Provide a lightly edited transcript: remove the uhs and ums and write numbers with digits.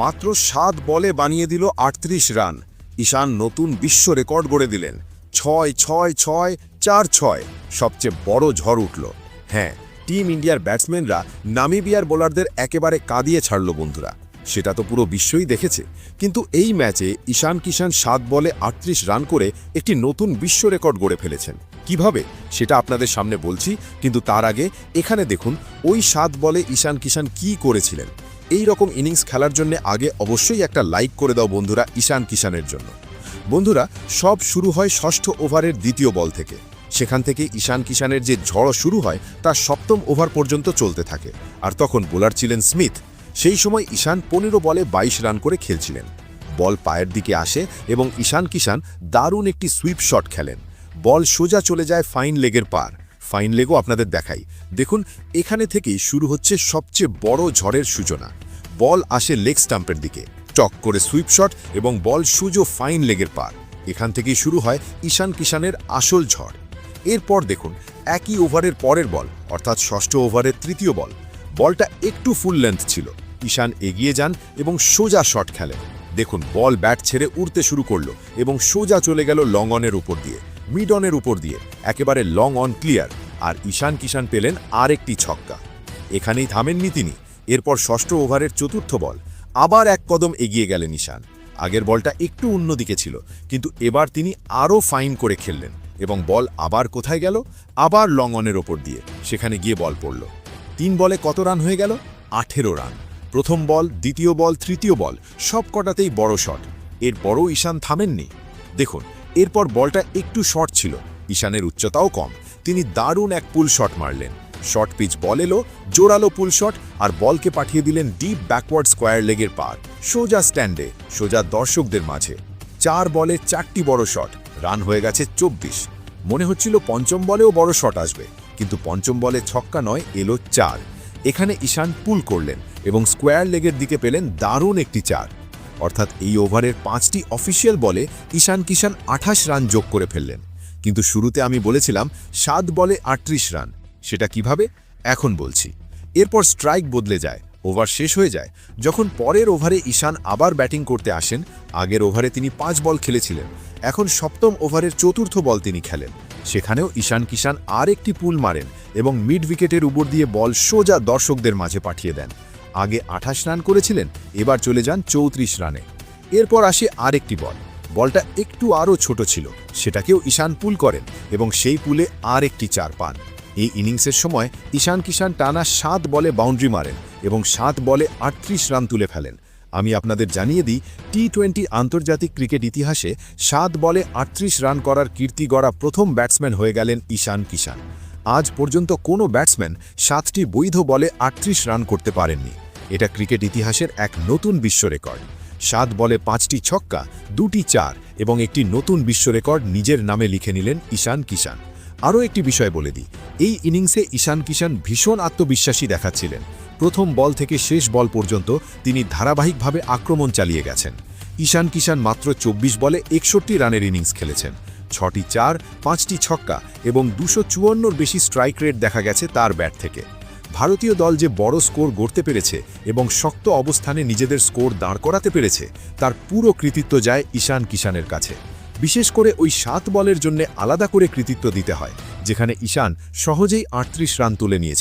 মাত্র 7 বলে বানিয়ে দিল 38 রান। ঈশান নতুন বিশ্ব রেকর্ড গড়ে দিলেন। 6-6-6-4-6 সবচেয়ে বড় ঝড় উঠল। হ্যাঁ, টিম ইন্ডিয়ার ব্যাটসম্যানরা নামিবিয়ার বোলারদের একেবারে কাঁদিয়ে ছাড়ল বন্ধুরা। সেটা তো পুরো বিশ্বই দেখেছে। কিন্তু এই ম্যাচে ঈশান কিষান 7 বলে 38 রান করে একটি নতুন বিশ্ব রেকর্ড গড়ে ফেলেছেন। কিভাবে সেটা আপনাদের সামনে বলছি, কিন্তু তার আগে এখানে দেখুন ওই 7 বলে ঈশান কিষান কি করেছিলেন। এই রকম ইনিংস খেলার জন্য আগে অবশ্যই একটা লাইক করে দাও বন্ধুরা ঈশান কিষানের জন্য। বন্ধুরা, সব শুরু হয় ষষ্ঠ ওভারের দ্বিতীয় বল থেকে। সেখান থেকে ঈশান কিষানের যে ঝড় শুরু হয় তা সপ্তম ওভার পর্যন্ত চলতে থাকে। আর তখন বোলার ছিলেন স্মিথ। সেই সময় ঈশান 15 বলে 22 রান করে খেলছিলেন। বল পায়ের দিকে আসে এবং ঈশান কিষান দারুণ একটি সুইপ শট খেলেন। বল সোজা চলে যায় ফাইন লেগের পার। ফাইন লেগও আপনাদের দেখাই। দেখুন, এখানে থেকেই শুরু হচ্ছে সবচেয়ে বড় ঝড়ের সূচনা। বল আসে লেগ স্টাম্পের দিকে, টক করে সুইপ শট এবং বল সুজো ফাইন লেগের পার। এখান থেকেই শুরু হয় ঈশান কিষানের আসল ঝড়। এরপর দেখুন একই ওভারের পরের বল, অর্থাৎ ষষ্ঠ ওভারের তৃতীয় বল। বলটা একটু ফুল লেন্থ ছিল। ঈশান এগিয়ে যান এবং সোজা শট খেলেন। দেখুন, বল ব্যাট ছেড়ে উড়তে শুরু করলো এবং সোজা চলে গেল লং অনের উপর দিয়ে, মিড অনের উপর দিয়ে, একেবারে লং অন ক্লিয়ার। আর ঈশান কিষান পেলেন আরেকটি ছক্কা। এখানেই থামেননি তিনি। এরপর ষষ্ঠ ওভারের চতুর্থ বল, আবার এক কদম এগিয়ে গেলেন ঈশান। আগের বলটা একটু অন্যদিকে ছিল, কিন্তু এবার তিনি আরও ফাইন করে খেললেন এবং বল আবার কোথায় গেল? আবার লং অনের ওপর দিয়ে, সেখানে গিয়ে বল পড়ল। 3 বলে কত রান হয়ে গেল? 18 রান। প্রথম বল, দ্বিতীয় বল, তৃতীয় বল সব কটাতেই বড় শট। এরপরও ঈশান থামেননি। দেখুন, এরপর বলটা একটু শর্ট ছিল, ঈশানের উচ্চতাও কম। তিনি দারুণ এক পুল শট মারলেন। শর্ট পিচ বল এলো, জোরালো পুল শট, আর বলকে পাঠিয়ে দিলেন ডিপ ব্যাকওয়ার্ড স্কোয়ার লেগের পার, সোজা স্ট্যান্ডে, সোজা দর্শকদের মাঝে। 4 বলে 4টি বড় শট, রান হয়ে গেছে 24। মনে হচ্ছিল পঞ্চম বলেও বড় শট আসবে, কিন্তু পঞ্চম বলে ছক্কা নয়, এলো 4। এখানে ঈশান পুল করলেন এবং স্কোয়ার লেগের দিকে পেলেন দারুণ একটি 4। অর্থাৎ এই ওভারের 5টি অফিসিয়াল বলে ঈশান কিষান 28 রান যোগ করে ফেললেন। কিন্তু শুরুতে আমি বলেছিলাম 7 বলে 38 রান। সেটা কিভাবে? এখন বলছি। এরপর স্ট্রাইক বদলে যায়, ওভার শেষ হয়ে যায়। যখন পরের ওভারে ঈশান আবার ব্যাটিং করতে আসেন, আগের ওভারে তিনি 5 বল খেলেছিলেন, এখন সপ্তম ওভারের চতুর্থ বল তিনি খেলেন। সেখানেও ঈশান কিষান আর একটি পুল মারেন এবং মিড উইকেটের উপর দিয়ে বল সোজা দর্শকদের মাঝে পাঠিয়ে দেন। আগে 28 রান করেছিলেন, এবার চলে যান 34 রানে। এরপর আসে আর একটি বল। বলটা একটু আরও ছোট ছিল, সেটাকেও ঈশান পুল করেন এবং সেই পুলে আর একটি 4 পান। এই ইনিংসের সময় ঈশান কিষান টানা 7 বলে বাউন্ডারি মারেন এবং 7 বলে 38 রান তুলে ফেলেন। আমি আপনাদের জানিয়ে দিই, টি-20 আন্তর্জাতিক ক্রিকেট ইতিহাসে 7 বলে 38 রান করার কীর্তি গড়া প্রথম ব্যাটসম্যান হয়ে গেলেন ঈশান কিষান। আজ পর্যন্ত কোনো ব্যাটসম্যান 7টি বৈধ বলে 38 রান করতে পারেননি। এটা ক্রিকেট ইতিহাসের এক নতুন বিশ্ব রেকর্ড। 7 বলে 5টি ছক্কা, 2টি 4 এবং একটি নতুন বিশ্ব রেকর্ড নিজের নামে লিখে নিলেন ঈশান কিষান। আরও একটি বিষয় বলে দিই, এই ইনিংসে ঈশান কিষান ভীষণ আত্মবিশ্বাসী দেখাচ্ছিলেন। প্রথম বল থেকে শেষ বল পর্যন্ত তিনি ধারাবাহিকভাবে আক্রমণ চালিয়ে গেছেন। ঈশান কিষান মাত্র 24 বলে 61 রানের ইনিংস খেলেছেন। 6টি 4, 5টি ছক্কা এবং 254-র বেশি স্ট্রাইক রেট দেখা গেছে তার ব্যাট থেকে। ভারতীয় দল যে বড় স্কোর গড়তে পেরেছে এবং শক্ত অবস্থানে নিজেদের স্কোর দাঁড় করাতে পেরেছে, তার পুরো কৃতিত্ব যায় ঈশান কিষানের কাছে। বিশেষ করে ওই 7 বলের জন্য আলাদা করে কৃতিত্ব দিতে হয়, যেখানে ঈশান সহজেই 38 রান তুলে নিয়েছে।